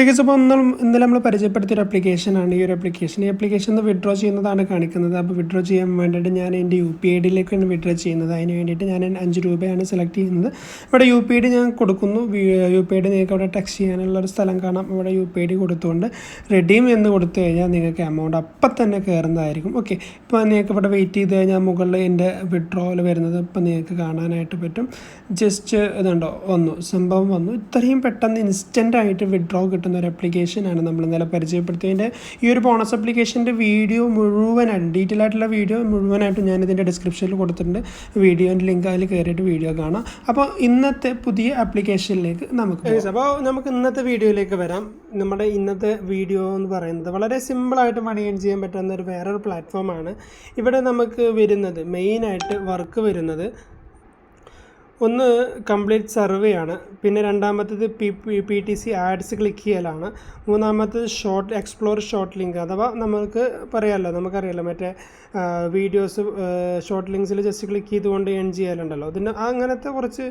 Guys, അപ്പോൾ ഇന്നലെ നമ്മൾ പരിചയപ്പെടുത്തിയൊരു ആപ്ലിക്കേഷനാണ് ഈ ആപ്ലിക്കേഷൻ. ഈ ആപ്ലിക്കേഷൻ വിഡ്രോ ചെയ്യുന്നതാണ് കാണിക്കുന്നത്. അപ്പോൾ വിഡ്രോ ചെയ്യാൻ വേണ്ടിയിട്ട് ഞാൻ എൻ്റെ UPI ഡിയിലേക്കാണ് വിഡ്രോ ചെയ്യുന്നത്. അതിന് വേണ്ടിയിട്ട് ഞാൻ 5 രൂപയാണ് സെലക്ട് ചെയ്യുന്നത്. ഇവിടെ UPI ഞാൻ കൊടുക്കുന്നു. UPI നിങ്ങൾക്ക് അവിടെ ടെക്സ്റ്റ് ചെയ്യാനുള്ളൊരു സ്ഥലം കാണാം. ഇവിടെ UPI കൊടുത്തുകൊണ്ട് റെഡീം എന്ന് കൊടുത്തു കഴിഞ്ഞാൽ നിങ്ങൾക്ക് എമൗണ്ട് അപ്പം തന്നെ കയറുന്നതായിരിക്കും. ഓക്കെ, ഇപ്പോൾ നിങ്ങൾക്ക് ഇവിടെ വെയിറ്റ് ചെയ്ത് കഴിഞ്ഞാൽ മുകളിൽ എൻ്റെ വിഡ്രോയിൽ വരുന്നത് ഇപ്പോൾ നിങ്ങൾക്ക് കാണാനായിട്ട് പറ്റും. ജസ്റ്റ് ഇതുണ്ടോ സംഭവം വന്നു. ഇത്രയും പെട്ടെന്ന് ഇൻസ്റ്റൻ്റായിട്ട് വിഡ്രോ കിട്ടുന്ന ഒരു ആപ്ലിക്കേഷനാണ് നമ്മൾ ഇന്നലെ പരിചയപ്പെടുത്തിയതിൻ്റെ. ഈ ഒരു ബോണസ് ആപ്ലിക്കേഷൻ്റെ വീഡിയോ മുഴുവനായിട്ട് ഡീറ്റെയിൽ ആയിട്ടുള്ള വീഡിയോ മുഴുവനായിട്ടും ഞാനിതിൻ്റെ ഡിസ്ക്രിപ്ഷനിൽ കൊടുത്തിട്ടുണ്ട്. വീഡിയോൻ്റെ ലിങ്ക് അതിൽ കയറിയിട്ട് വീഡിയോ കാണാം. അപ്പോൾ ഇന്നത്തെ പുതിയ ആപ്ലിക്കേഷനിലേക്ക് നമുക്ക് ഇന്നത്തെ വീഡിയോയിലേക്ക് വരാം. നമ്മുടെ ഇന്നത്തെ വീഡിയോ എന്ന് പറയുന്നത് വളരെ സിമ്പിളായിട്ട് മണി ഏൺ ചെയ്യാൻ പറ്റുന്ന വേറൊരു പ്ലാറ്റ്ഫോമാണ്. ഇവിടെ നമുക്ക് വരുന്നത് മെയിനായിട്ട് വർക്ക് വരുന്നത് ഒന്ന് കംപ്ലീറ്റ് സർവേ ആണ്. പിന്നെ രണ്ടാമത്തേത് PTC ആഡ്സ് ക്ലിക്ക് ചെയ്യലാണ്. മൂന്നാമത്തേത് എക്സ്പ്ലോർ ഷോർട്ട് ലിങ്ക്, അഥവാ നമുക്കറിയാമല്ലോ മറ്റേ വീഡിയോസ് ഷോർട്ട് ലിങ്ക്സിൽ ജസ്റ്റ് ക്ലിക്ക് ചെയ്തുകൊണ്ട് ഏൺ ചെയ്യാനുണ്ടല്ലോ. അങ്ങനത്തെ കുറച്ച്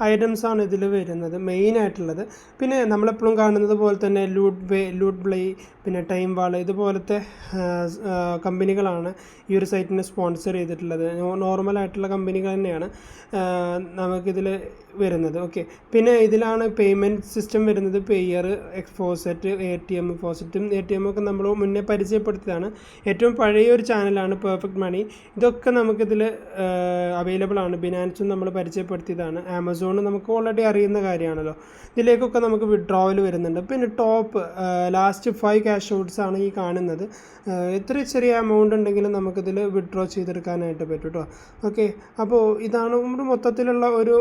ഐറ്റംസാണ് ഇതിൽ വരുന്നത് മെയിനായിട്ടുള്ളത്. പിന്നെ നമ്മളെപ്പോഴും കാണുന്നത് പോലെ തന്നെ ലൂട്ട് പ്ലേ, പിന്നെ ടൈം വാൾ, ഇതുപോലത്തെ കമ്പനികളാണ് ഈ ഒരു സൈറ്റിനെ സ്പോൺസർ ചെയ്തിട്ടുള്ളത്. നോർമലായിട്ടുള്ള കമ്പനികൾ തന്നെയാണ് നമുക്കിതിൽ വരുന്നത്. ഓക്കെ, പിന്നെ ഇതിലാണ് പേയ്മെൻറ്റ് സിസ്റ്റം വരുന്നത്. Payer, faucet, ATM. ഫോസെറ്റും ATM ഒക്കെ നമ്മൾ മുന്നേ പരിചയപ്പെടുത്തിയതാണ്. ഏറ്റവും പഴയ ഒരു ചാനലാണ് പെർഫെക്റ്റ് മണി. ഇതൊക്കെ നമുക്കിതിൽ അവൈലബിൾ ആണ്. ബിനാൻസും നമ്മൾ പരിചയപ്പെടുത്തിയതാണ്. ആമസോൺ നമുക്ക് ഓൾറെഡി അറിയുന്ന കാര്യമാണല്ലോ. ഇതിലേക്കൊക്കെ നമുക്ക് വിഡ്രോവൽ വരുന്നുണ്ട്. പിന്നെ ടോപ്പ് ലാസ്റ്റ് 5 ക്യാഷ് ഔട്ട്സ് ആണ് ഈ കാണുന്നത്. എത്ര ചെറിയ എമൗണ്ട് ഉണ്ടെങ്കിലും നമുക്കിതിൽ വിഡ്രോ ചെയ്തെടുക്കാനായിട്ട് പറ്റും കേട്ടോ. ഓക്കെ, അപ്പോൾ ഇതാണ് നമ്മുടെ മൊത്തത്തിലുള്ള ഒരു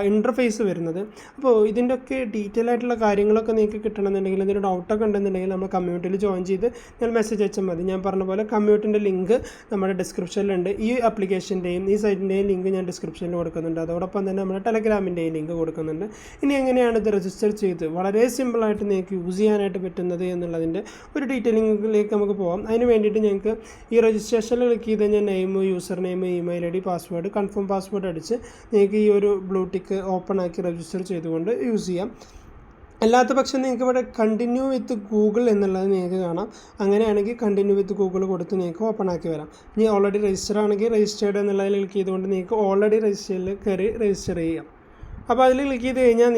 ഇൻ്റർഫേസ് വരുന്നത്. അപ്പോൾ ഇതിൻ്റെയൊക്കെ ഡീറ്റെയിൽ ആയിട്ടുള്ള കാര്യങ്ങളൊക്കെ നിങ്ങൾക്ക് കിട്ടണമെന്നുണ്ടെങ്കിൽ, ഇതിൻ്റെ ഡൗട്ടൊക്കെ ഉണ്ടെന്നുണ്ടെങ്കിൽ നമ്മൾ കമ്മ്യൂണിറ്റിയിൽ ജോയിൻ ചെയ്ത് ഞാൻ മെസ്സേജ് അയച്ചാൽ മതി. ഞാൻ പറഞ്ഞ പോലെ കമ്മ്യൂണിറ്റിൻ്റെ ലിങ്ക് നമ്മുടെ ഡിസ്ക്രിപ്ഷനിലുണ്ട്. ഈ ആപ്ലിക്കേഷൻ്റെയും ഈ സൈറ്റിൻ്റെയും ലിങ്ക് ഞാൻ ഡിസ്ക്രിപ്ഷനിൽ കൊടുക്കുന്നുണ്ട്. അതോടൊപ്പം തന്നെ നമ്മുടെ ടെലഗ്രാമിൻ്റെയും ലിങ്ക് കൊടുക്കുന്നുണ്ട്. ഇനി എങ്ങനെയാണ് ഇത് രജിസ്റ്റർ ചെയ്ത് വളരെ സിമ്പിളായിട്ട് നിങ്ങൾക്ക് യൂസ് ചെയ്യാനായിട്ട് പറ്റുന്നത് എന്നുള്ളതിൻ്റെ ഒരു ഡീറ്റെയിലിംഗിലേക്ക് നമുക്ക് പോകാം. അതിന് വേണ്ടിയിട്ട് ഞങ്ങൾക്ക് ഈ രജിസ്ട്രേഷനിൽ ക്ലിക്ക് ചെയ്ത് കഴിഞ്ഞാൽ user name, email ID, password, confirm password അടിച്ച് നിങ്ങൾക്ക് ഈ ഒരു ബ്ലൂ ടിക്ക് ഓപ്പൺ ആക്കി രജിസ്റ്റർ ചെയ്തുകൊണ്ട് യൂസ് ചെയ്യാം. അല്ലാത്ത പക്ഷം നിങ്ങൾക്ക് ഇവിടെ കണ്ടിന്യൂ വിത്ത് ഗൂഗിൾ എന്നുള്ളത് നിങ്ങൾക്ക് കാണാം. അങ്ങനെയാണെങ്കിൽ കണ്ടിന്യൂ വിത്ത് ഗൂഗിൾ കൊടുത്ത് നിങ്ങൾക്ക് ഓപ്പൺ ആക്കി വരാം. ഇനി ഓൾറെഡി രജിസ്റ്റർ ആണെങ്കിൽ രജിസ്റ്റേർഡ് എന്നുള്ളതിൽ ക്ലിക്ക് ചെയ്തുകൊണ്ട് നിങ്ങൾക്ക് ഓൾറെഡി രജിസ്റ്ററിൽ കയറി രജിസ്റ്റർ ചെയ്യാം. അപ്പോൾ അതിൽ ക്ലിക്ക് ചെയ്ത് കഴിഞ്ഞാൽ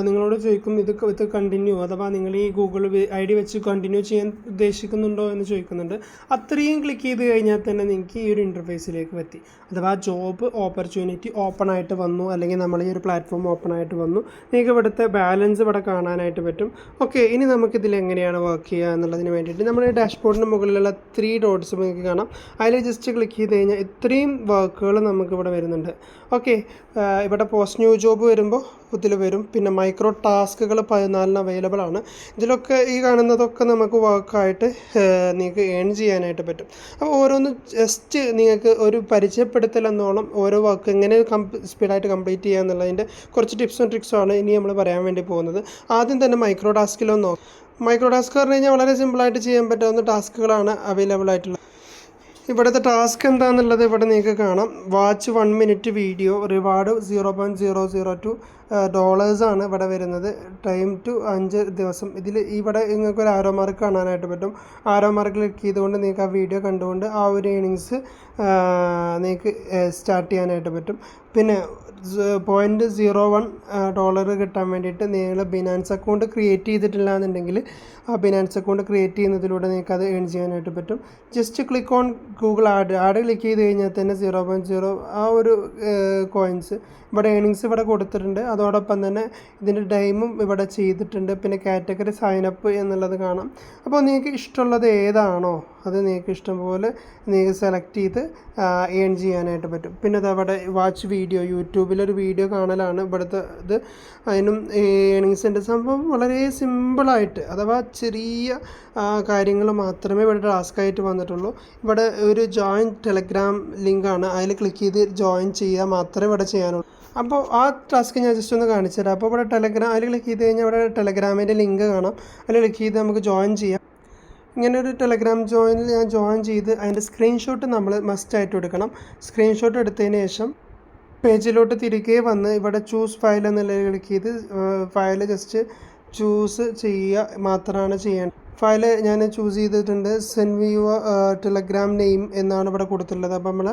നിങ്ങളോട് ചോദിക്കും ഇത് കണ്ടിന്യൂ, അഥവാ നിങ്ങൾ ഈ ഗൂഗിൾ ID വെച്ച് കണ്ടിന്യൂ ചെയ്യാൻ ഉദ്ദേശിക്കുന്നുണ്ടോ എന്ന് ചോദിക്കുന്നുണ്ട്. അത്രയും ക്ലിക്ക് ചെയ്ത് കഴിഞ്ഞാൽ തന്നെ നിങ്ങൾക്ക് ഈ ഒരു ഇൻ്റർഫേസിലേക്ക് എത്തി. അഥവാ ജോബ് ഓപ്പർച്യൂണിറ്റി ഓപ്പൺ ആയിട്ട് വന്നു, അല്ലെങ്കിൽ നമ്മൾ ഈ ഒരു പ്ലാറ്റ്ഫോം ഓപ്പൺ ആയിട്ട് വന്നു. നിങ്ങൾക്ക് ഇവിടുത്തെ ബാലൻസ് ഇവിടെ കാണാനായിട്ട് പറ്റും. ഓക്കെ, ഇനി നമുക്കിതിൽ എങ്ങനെയാണ് വർക്ക് ചെയ്യുക എന്നുള്ളതിന് വേണ്ടിയിട്ട് നമ്മുടെ ഡാഷ്ബോർഡിന് മുകളിലുള്ള 3 ഡോട്ട്സ് നിങ്ങൾക്ക് കാണാം. അതിൽ ജസ്റ്റ് ക്ലിക്ക് ചെയ്ത് കഴിഞ്ഞാൽ ഇത്രയും വർക്കുകൾ നമുക്കിവിടെ വരുന്നുണ്ട്. ഓക്കെ, ഇവിടെ പോസ്റ്റ് ന്യൂ ജോബ് വരുമ്പോൾ ഇതിൽ വരും. പിന്നെ മൈക്രോ ടാസ്കുകൾ 14 അവൈലബിൾ ആണ്. ഇതിലൊക്കെ ഈ കാണുന്നതൊക്കെ നമുക്ക് വർക്കായിട്ട് നിങ്ങൾക്ക് ഏൺ ചെയ്യാനായിട്ട് പറ്റും. അപ്പോൾ ഓരോന്ന് ജസ്റ്റ് നിങ്ങൾക്ക് ഒരു പരിചയപ്പെടുത്തൽ എന്നോളം ഓരോ വർക്ക് എങ്ങനെ സ്പീഡായിട്ട് കംപ്ലീറ്റ് ചെയ്യുക എന്നുള്ളതിൻ്റെ കുറച്ച് ടിപ്സും ട്രിക്സുമാണ് ഇനി നമ്മൾ പറയാൻ വേണ്ടി പോകുന്നത്. ആദ്യം തന്നെ മൈക്രോ ടാസ്ക് പറഞ്ഞു കഴിഞ്ഞാൽ വളരെ സിമ്പിളായിട്ട് ചെയ്യാൻ പറ്റാവുന്ന ടാസ്കുകളാണ് അവൈലബിൾ ആയിട്ടുള്ളത്. ഇവിടുത്തെ ടാസ്ക് എന്താണെന്നുള്ളത് ഇവിടെ നിങ്ങൾക്ക് കാണാം. വാച്ച് 1 മിനിറ്റ് വീഡിയോ, റിവാർഡ് $0.02 ആണ് ഇവിടെ വരുന്നത്. ടൈം ടു 5 ദിവസം. ഇവിടെ നിങ്ങൾക്ക് ഒരു ആരോ മാർക്ക് കാണാനായിട്ട് പറ്റും. ആരോ മാർക്ക് ക്ലിക്ക് ചെയ്തുകൊണ്ട് നിങ്ങൾക്ക് ആ വീഡിയോ കണ്ടുകൊണ്ട് ആ ഒരു ഏണിങ്സ് നിങ്ങൾക്ക് സ്റ്റാർട്ട് ചെയ്യാനായിട്ട് പറ്റും. പിന്നെ $0.01 കിട്ടാൻ വേണ്ടിയിട്ട് നിങ്ങൾ ബിനാൻസ് അക്കൗണ്ട് ക്രിയേറ്റ് ചെയ്തിട്ടില്ല എന്നുണ്ടെങ്കിൽ ആ ബിനാൻസ് അക്കൗണ്ട് ക്രിയേറ്റ് ചെയ്യുന്നതിലൂടെ നിങ്ങൾക്ക് അത് ഏൺ ചെയ്യാനായിട്ട് പറ്റും. Just click on Google add click ചെയ്ത് കഴിഞ്ഞാൽ തന്നെ 0.0 ആ ഒരു കോയിൻസ് ഇവിടെ ഏണിങ്സ് ഇവിടെ കൊടുത്തിട്ടുണ്ട്. അതോടൊപ്പം തന്നെ ഇതിൻ്റെ ടൈമും ഇവിടെ ചെയ്തിട്ടുണ്ട്. പിന്നെ കാറ്റഗറി സൈനപ്പ് എന്നുള്ളത് കാണാം. അപ്പോൾ നിങ്ങൾക്ക് ഇഷ്ടമുള്ളത് ഏതാണോ അത് നിങ്ങൾക്ക് ഇഷ്ടം പോലെ നിങ്ങൾക്ക് സെലക്ട് ചെയ്ത് ഏൺ ചെയ്യാനായിട്ട് പറ്റും. പിന്നെ അതവിടെ വാച്ച് വീഡിയോ, യൂട്യൂബിലൊരു വീഡിയോ കാണലാണ് ഇവിടുത്തെ ഇത്. അതിനും ഏണിങ്സിൻ്റെ സംഭവം വളരെ സിമ്പിളായിട്ട്, അഥവാ ചെറിയ കാര്യങ്ങൾ മാത്രമേ ഇവിടെ ടാസ്ക്കായിട്ട് വന്നിട്ടുള്ളൂ. ഇവിടെ ഒരു ജോയിൻ ടെലഗ്രാം ലിങ്കാണ്. അതിൽ ക്ലിക്ക് ചെയ്ത് ജോയിൻ ചെയ്യുക മാത്രമേ ഇവിടെ ചെയ്യാനുള്ളൂ. അപ്പോൾ ആ ടാസ്ക് ഞാൻ ജസ്റ്റ് ഒന്ന് കാണിച്ചു തരാം. അപ്പോൾ ഇവിടെ അതിൽ ക്ലിക്ക് ചെയ്ത് കഴിഞ്ഞാൽ ഇവിടെ ടെലഗ്രാമിൻ്റെ ലിങ്ക് കാണാം. അതിൽ ക്ലിക്ക് ചെയ്ത് നമുക്ക് ജോയിൻ ചെയ്യാം. ഇങ്ങനെ ഒരു ടെലഗ്രാം ജോയിനിൽ ഞാൻ ജോയിൻ ചെയ്ത് അതിൻ്റെ സ്ക്രീൻഷോട്ട് നമ്മൾ മസ്റ്റായിട്ട് എടുക്കണം. സ്ക്രീൻഷോട്ട് എടുത്തതിന് ശേഷം പേജിലോട്ട് തിരികെ വന്ന് ഇവിടെ ചൂസ് ഫയൽ എന്നുള്ളത് ക്ലിക്ക് ചെയ്ത് ഫയൽ ജസ്റ്റ് ചൂസ് ചെയ്യുക മാത്രമാണ് ചെയ്യേണ്ടത്. ഫയൽ ഞാൻ ചൂസ് ചെയ്തിട്ടുണ്ട്. സെൻഡ് യുവർ ടെലഗ്രാം നെയിം എന്നാണ് ഇവിടെ കൊടുത്തിട്ടുള്ളത്. അപ്പോൾ നമ്മൾ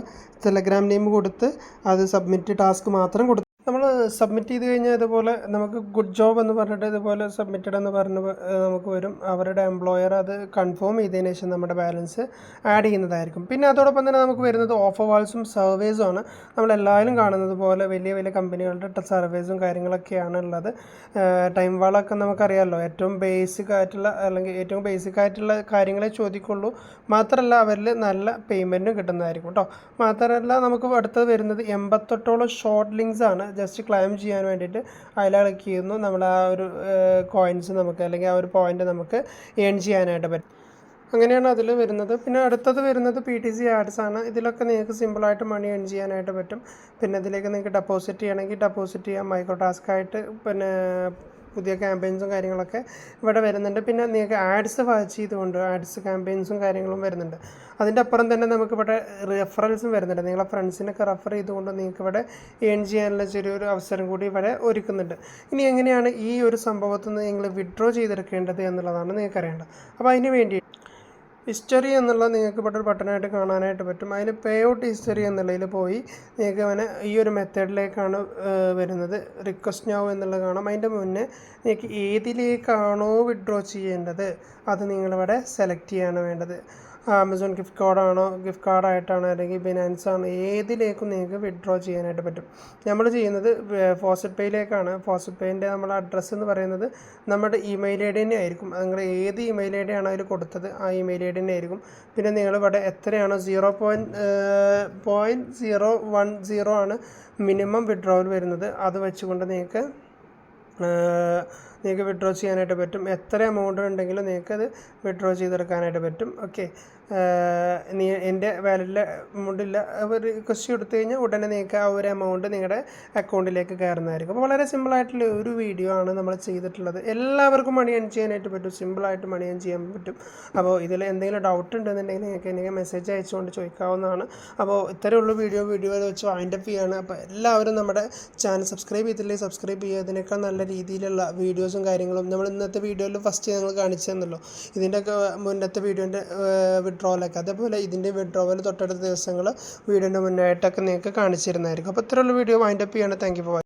ടെലഗ്രാം നെയിം കൊടുത്ത് അത് സബ്മിറ്റ് ടാസ്ക് മാത്രം കൊടുത്ത് നമ്മൾ സബ്മിറ്റ് ചെയ്ത് കഴിഞ്ഞാൽ ഇതുപോലെ നമുക്ക് ഗുഡ് ജോബ് എന്ന് പറഞ്ഞിട്ട് ഇതുപോലെ സബ്മിറ്റഡ് എന്ന് പറഞ്ഞ് നമുക്ക് വരും. അവരുടെ എംപ്ലോയർ അത് കൺഫേം ചെയ്തതിന് ശേഷം നമ്മുടെ ബാലൻസ് ആഡ് ചെയ്യുന്നതായിരിക്കും. പിന്നെ അതോടൊപ്പം തന്നെ നമുക്ക് വരുന്നത് ഓഫർ വാൾസും സർവേസും ആണ്. നമ്മളെല്ലാവരും കാണുന്നത് പോലെ വലിയ വലിയ കമ്പനികളുടെ സർവേസും കാര്യങ്ങളൊക്കെയാണ് ഉള്ളത്. ടൈം വാളൊക്കെ നമുക്കറിയാമല്ലോ, ഏറ്റവും ബേസിക് ആയിട്ടുള്ള കാര്യങ്ങളെ ചോദിക്കുള്ളൂ. മാത്രമല്ല അവരിൽ നല്ല പേയ്മെൻറ്റും കിട്ടുന്നതായിരിക്കും കേട്ടോ. മാത്രമല്ല നമുക്ക് അടുത്തത് വരുന്നത് 88ഓളം ഷോർട്ട് ലിങ്ക്സ് ആണ്. ജസ്റ്റ് ക്ലൈം ചെയ്യാൻ വേണ്ടിയിട്ട് അതിൽ ക്ലിക്ക് ചെയ്യുന്നു. നമ്മൾ ആ ഒരു കോയിൻസ് നമുക്ക് അല്ലെങ്കിൽ ആ ഒരു പോയിൻ്റ് നമുക്ക് ഏൺ ചെയ്യാനായിട്ട് പറ്റും. അങ്ങനെയാണ് അതിൽ വരുന്നത്. പിന്നെ അടുത്തത് വരുന്നത് PTC ആഡ്സ് ആണ്. ഇതിലൊക്കെ നിങ്ങൾക്ക് സിമ്പിളായിട്ട് മണി ഏൺ ചെയ്യാനായിട്ട് പറ്റും. പിന്നെ ഇതിലേക്ക് നിങ്ങൾക്ക് ഡെപ്പോസിറ്റ് ചെയ്യണമെങ്കിൽ ഡെപ്പോസിറ്റ് ചെയ്യാം. മൈക്രോ ടാസ്ക് ആയിട്ട് പിന്നെ പുതിയ ക്യാമ്പയിൻസും കാര്യങ്ങളൊക്കെ ഇവിടെ വരുന്നുണ്ട്. പിന്നെ നിങ്ങൾക്ക് ആഡ്സ് വാച്ച് ചെയ്തുകൊണ്ട് ആഡ്സ് ക്യാമ്പയിൻസും കാര്യങ്ങളും വരുന്നുണ്ട്. അതിൻ്റെ അപ്പുറം തന്നെ നമുക്കിവിടെ റെഫറൻസും വരുന്നുണ്ട്. നിങ്ങളെ ഫ്രണ്ട്സിനൊക്കെ റെഫർ ചെയ്തുകൊണ്ട് നിങ്ങൾക്ക് ഇവിടെ ഏൺ ചെയ്യാനുള്ള ചെറിയൊരു അവസരം കൂടി ഇവിടെ ഒരുക്കുന്നുണ്ട്. ഇനി എങ്ങനെയാണ് ഈ ഒരു സംഭവത്തിൽ നിന്ന് നിങ്ങൾ വിഡ്രോ ചെയ്തെടുക്കേണ്ടത് എന്നുള്ളതാണ് നിങ്ങൾക്ക് അറിയേണ്ടത്. അപ്പോൾ അതിന് വേണ്ടി ഹിസ്റ്ററി എന്നുള്ളത് നിങ്ങൾക്ക് ഇവിടെ ഒരു ബട്ടണായിട്ട് കാണാനായിട്ട് പറ്റും. അതിൽ പേ ഔട്ട് ഹിസ്റ്ററി എന്നുള്ളതിൽ പോയി നിങ്ങൾക്ക് അങ്ങനെ ഈ ഒരു മെത്തേഡിലേക്കാണ് വരുന്നത്. റിക്വസ്റ്റ് നൗ എന്നുള്ളത് കാണാം. അതിൻ്റെ മുന്നേ നിങ്ങൾക്ക് ഏതിലേക്കാണോ വിഡ്രോ ചെയ്യേണ്ടത് അത് നിങ്ങളിവിടെ സെലക്ട് ചെയ്യാണ് വേണ്ടത്. ആമസോൺ ഗിഫ്റ്റ് കാർഡായിട്ടാണോ അല്ലെങ്കിൽ ബിനാൻസ് ആണോ, ഏതിലേക്കും നിങ്ങൾക്ക് വിഡ്രോ ചെയ്യാനായിട്ട് പറ്റും. നമ്മൾ ചെയ്യുന്നത് ഫോസറ്റ് പേയിലേക്കാണ്. ഫോസറ്റ് പേയിൻ്റെ നമ്മുടെ അഡ്രസ്സ് എന്ന് പറയുന്നത് നമ്മുടെ ഇമെയിൽ ID തന്നെ ആയിരിക്കും. നിങ്ങൾ ഏത് ഇമെയിൽ ID ആണോ അതിൽ കൊടുത്തത് ആ ഇമെയിൽ ID തന്നെ ആയിരിക്കും. പിന്നെ നിങ്ങളിവിടെ എത്രയാണോ 0.010 ആണ് മിനിമം വിഡ്രോവൽ വരുന്നത്. അത് വെച്ചുകൊണ്ട് നിങ്ങൾക്ക് വിഡ്രോ ചെയ്യാനായിട്ട് പറ്റും. എത്ര എമൗണ്ട് ഉണ്ടെങ്കിലും നിങ്ങൾക്കത് വിഡ്രോ ചെയ്തെടുക്കാനായിട്ട് പറ്റും. ഓക്കെ, എൻ്റെ വാലറ്റിൽ എമൗണ്ട് ഇല്ല, റിക്വസ്റ്റ് കൊടുത്തു കഴിഞ്ഞാൽ ഉടനെ നിങ്ങൾക്ക് ആ ഒരു എമൗണ്ട് നിങ്ങളുടെ അക്കൗണ്ടിലേക്ക് കയറുന്നതായിരിക്കും. അപ്പോൾ വളരെ സിമ്പിളായിട്ടുള്ള ഒരു വീഡിയോ ആണ് നമ്മൾ ചെയ്തിട്ടുള്ളത്. എല്ലാവർക്കും മണി ഏൺ ചെയ്യാനായിട്ട് പറ്റും, സിമ്പിളായിട്ട് മണി ഏൺ ചെയ്യാൻ പറ്റും. അപ്പോൾ ഇതിൽ എന്തെങ്കിലും ഡൗട്ട് ഉണ്ടെന്നുണ്ടെങ്കിൽ നിങ്ങൾക്ക് എനിക്ക് മെസ്സേജ് അയച്ചുകൊണ്ട് ചോദിക്കാവുന്നതാണ്. അപ്പോൾ ഇത്രയുള്ള വീഡിയോ വെച്ച് വൈൻഡപ്പ് ചെയ്യുകയാണ്. അപ്പോൾ എല്ലാവരും നമ്മുടെ ചാനൽ സബ്സ്ക്രൈബ് ചെയ്തില്ലെങ്കിൽ സബ്സ്ക്രൈബ് ചെയ്യുക. ഇതിനേക്കാൾ നല്ല രീതിയിലുള്ള വീഡിയോസും കാര്യങ്ങളും നമ്മൾ ഇന്നത്തെ വീഡിയോയിൽ ഫസ്റ്റ് ഞങ്ങൾ കാണിച്ചു തന്നല്ലോ, ഇതിൻ്റെയൊക്കെ മുന്നത്തെ വീഡിയോൻ്റെ വിഡ്രോവലൊക്കെ. അതേപോലെ ഇതിൻ്റെ വിഡ്രോവൽ തൊട്ടടുത്ത ദിവസങ്ങൾ വീഡിയോൻ്റെ മുന്നായിട്ടൊക്കെ നിങ്ങൾക്ക് കാണിച്ചു തരുന്നതായിരിക്കും. അപ്പോൾ ഇത്രയുള്ള വീഡിയോ വൈൻഡപ്പ് ചെയ്യണം. Thank you for